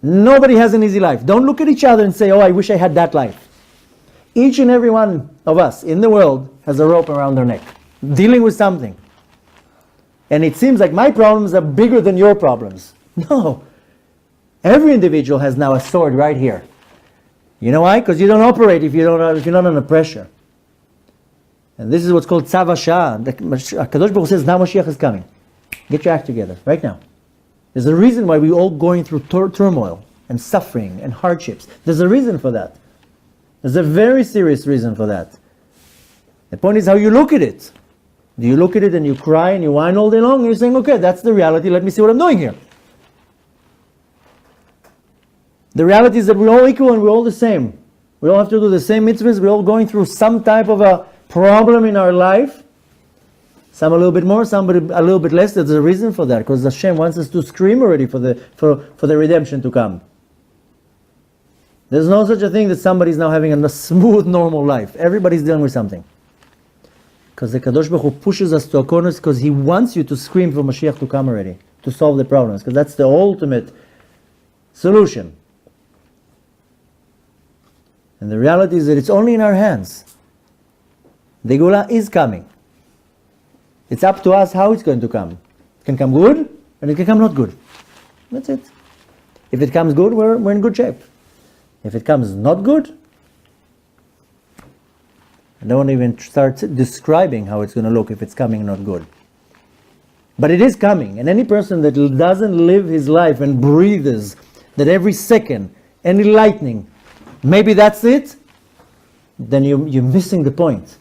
Nobody has an easy life. Don't look at each other and say, oh, I wish I had that life. Each and every one of us in the world has a rope around their neck, dealing with something. And it seems like my problems are bigger than your problems. No. Every individual has now a sword right here. You know why? Because you don't operate if you're not under pressure. And this is what's called tzav hashah. HaKadosh Baruch Hu says, now Mashiach is coming. Get your act together, right now. There's a reason why we're all going through turmoil and suffering and hardships. There's a reason for that. There's a very serious reason for that. The point is how you look at it. Do you look at it and you cry and you whine all day long? And you're saying, okay, that's the reality. Let me see what I'm doing here. The reality is that we're all equal and we're all the same. We all have to do the same mitzvahs. We're all going through some type of a problem in our life. Some a little bit more, some a little bit less. There's a reason for that, because Hashem wants us to scream already for the redemption to come. There's no such a thing that somebody's now having a smooth, normal life. Everybody's dealing with something. Because the Kadosh Baruch Hu pushes us to a corner because He wants you to scream for Mashiach to come already, to solve the problems, because that's the ultimate solution. And the reality is that it's only in our hands. The Geula is coming. It's up to us how it's going to come. It can come good, and it can come not good. That's it. If it comes good, we're in good shape. If it comes not good, I don't want to even start describing how it's going to look if it's coming not good. But it is coming, and any person that doesn't live his life and breathes that every second, any lightning, maybe that's it, then you're missing the point.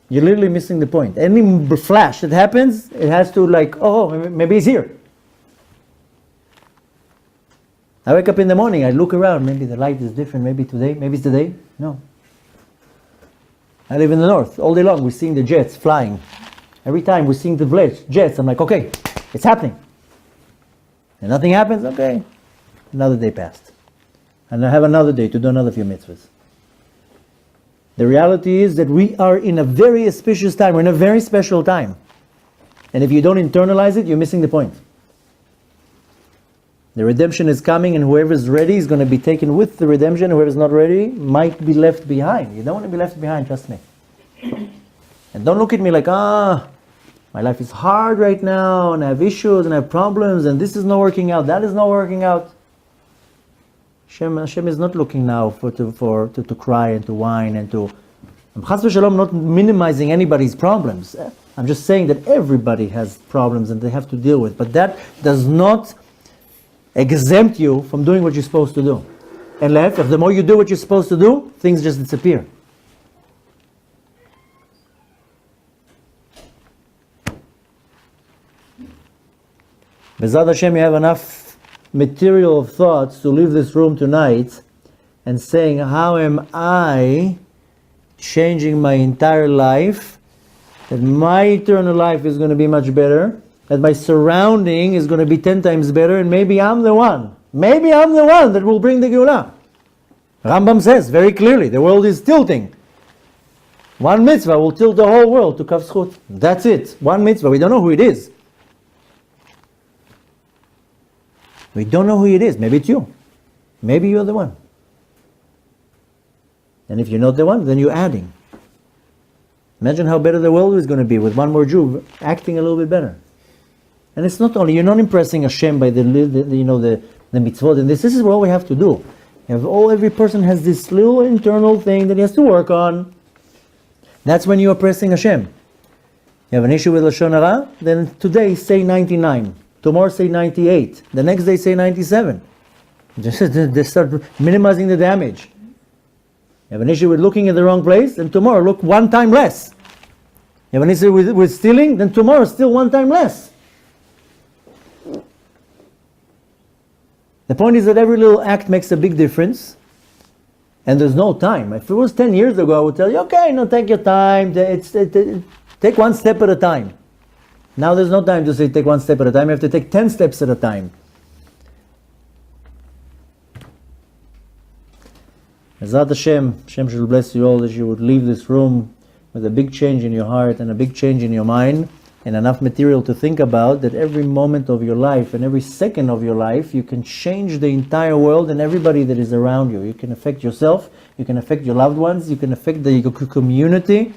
You're literally missing the point. Any flash that happens, it has to oh, maybe he's here. I wake up in the morning, I look around, maybe the light is different, maybe it's today. No. I live in the north. All day long we're seeing the jets flying. Every time we're seeing the jets, I'm like, okay, it's happening. And nothing happens, okay. Another day passed. And I have another day to do another few mitzvahs. The reality is that we are in a very auspicious time. We're in a very special time. And if you don't internalize it, you're missing the point. The redemption is coming, and whoever's ready is going to be taken with the redemption. Whoever's not ready might be left behind. You don't want to be left behind, trust me. And don't look at me like, my life is hard right now, and I have issues, and I have problems, and this is not working out, that is not working out. Hashem is not looking now to cry and to whine and to... I'm chas v'shalom not minimizing anybody's problems. I'm just saying that everybody has problems and they have to deal with. But that does not exempt you from doing what you're supposed to do. And the more you do what you're supposed to do, things just disappear. B'ezrat Hashem, you have enough material of thoughts to leave this room tonight and saying, how am I changing my entire life, that my eternal life is going to be much better, that my surrounding is going to be 10 times better, and maybe I'm the one that will bring the Geula. Rambam says very clearly, the world is tilting. One mitzvah will tilt the whole world to Kav Zchut. That's it. One mitzvah. We don't know who it is. We don't know who it is. Maybe it's you. Maybe you're the one. And if you're not the one, then you're adding. Imagine how better the world is going to be with one more Jew acting a little bit better. And it's not only, you're not impressing Hashem by the mitzvot, and this is what we have to do. Every person has this little internal thing that he has to work on. That's when you are pressing Hashem. You have an issue with Lashon Hara, then today say 99. Tomorrow say 98. The next day say 97. Just start minimizing the damage. You have an issue with looking at the wrong place, then tomorrow look one time less. You have an issue with stealing, then tomorrow steal one time less. The point is that every little act makes a big difference, and there's no time. If it was 10 years ago, I would tell you, okay, take your time, take one step at a time. Now there's no time to say take one step at a time, you have to take 10 steps at a time. B'ezrat Hashem, Hashem should bless you all that you would leave this room with a big change in your heart and a big change in your mind, and enough material to think about, that every moment of your life and every second of your life, you can change the entire world and everybody that is around you. You can affect yourself, you can affect your loved ones, you can affect the community.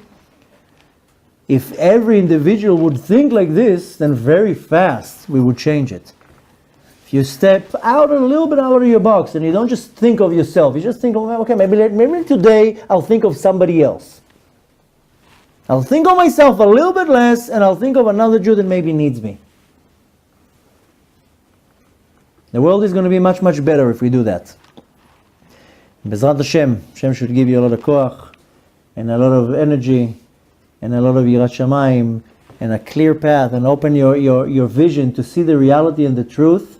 If every individual would think like this, then very fast we would change it. If you step out a little bit out of your box and you don't just think of yourself, you just think, oh, okay, maybe today I'll think of somebody else. I'll think of myself a little bit less, and I'll think of another Jew that maybe needs me. The world is going to be much, much better if we do that. Bezrat Hashem, Hashem should give you a lot of koach, and a lot of energy, and a lot of yirat shamayim, and a clear path, and open your vision to see the reality and the truth.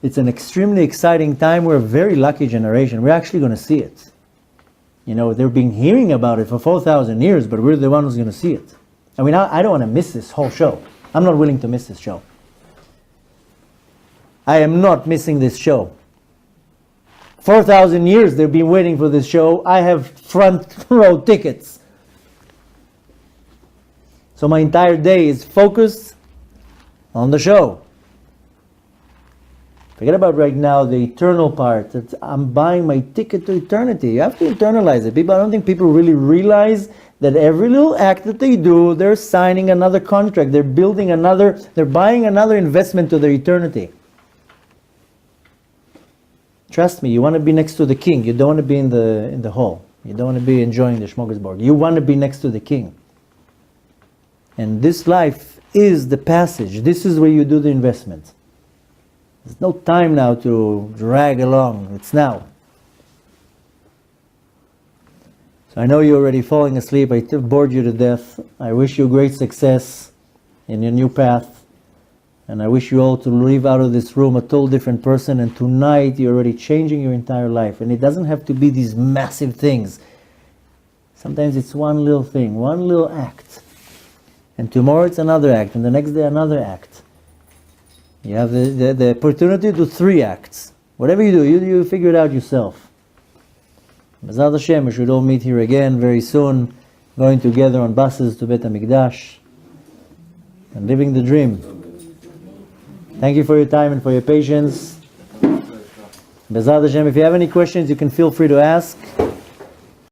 It's an extremely exciting time. We're a very lucky generation. We're actually going to see it. You know, they've been hearing about it for 4,000 years, but we're the one who's going to see it. I mean, I don't want to miss this whole show. I'm not willing to miss this show. I am not missing this show. 4,000 years they've been waiting for this show. I have front row tickets. So my entire day is focused on the show. Forget about right now the eternal part. I'm buying my ticket to eternity. You have to internalize it. I don't think people really realize that every little act that they do, they're signing another contract. They're buying another investment to their eternity. Trust me, you want to be next to the king. You don't want to be in the hall. You don't want to be enjoying the smorgasbord. You want to be next to the king. And this life is the passage. This is where you do the investment. There's no time now to drag along. It's now. So I know you're already falling asleep. I bored you to death. I wish you great success in your new path. And I wish you all to leave out of this room a total different person. And tonight you're already changing your entire life. And it doesn't have to be these massive things. Sometimes it's one little thing, one little act. And tomorrow it's another act. And the next day another act. You have the opportunity to do 3 acts. Whatever you do, you figure it out yourself. Bezrat Hashem, we should all meet here again very soon, going together on buses to Beit HaMikdash and living the dream. Thank you for your time and for your patience. Bezrat Hashem, if you have any questions, you can feel free to ask.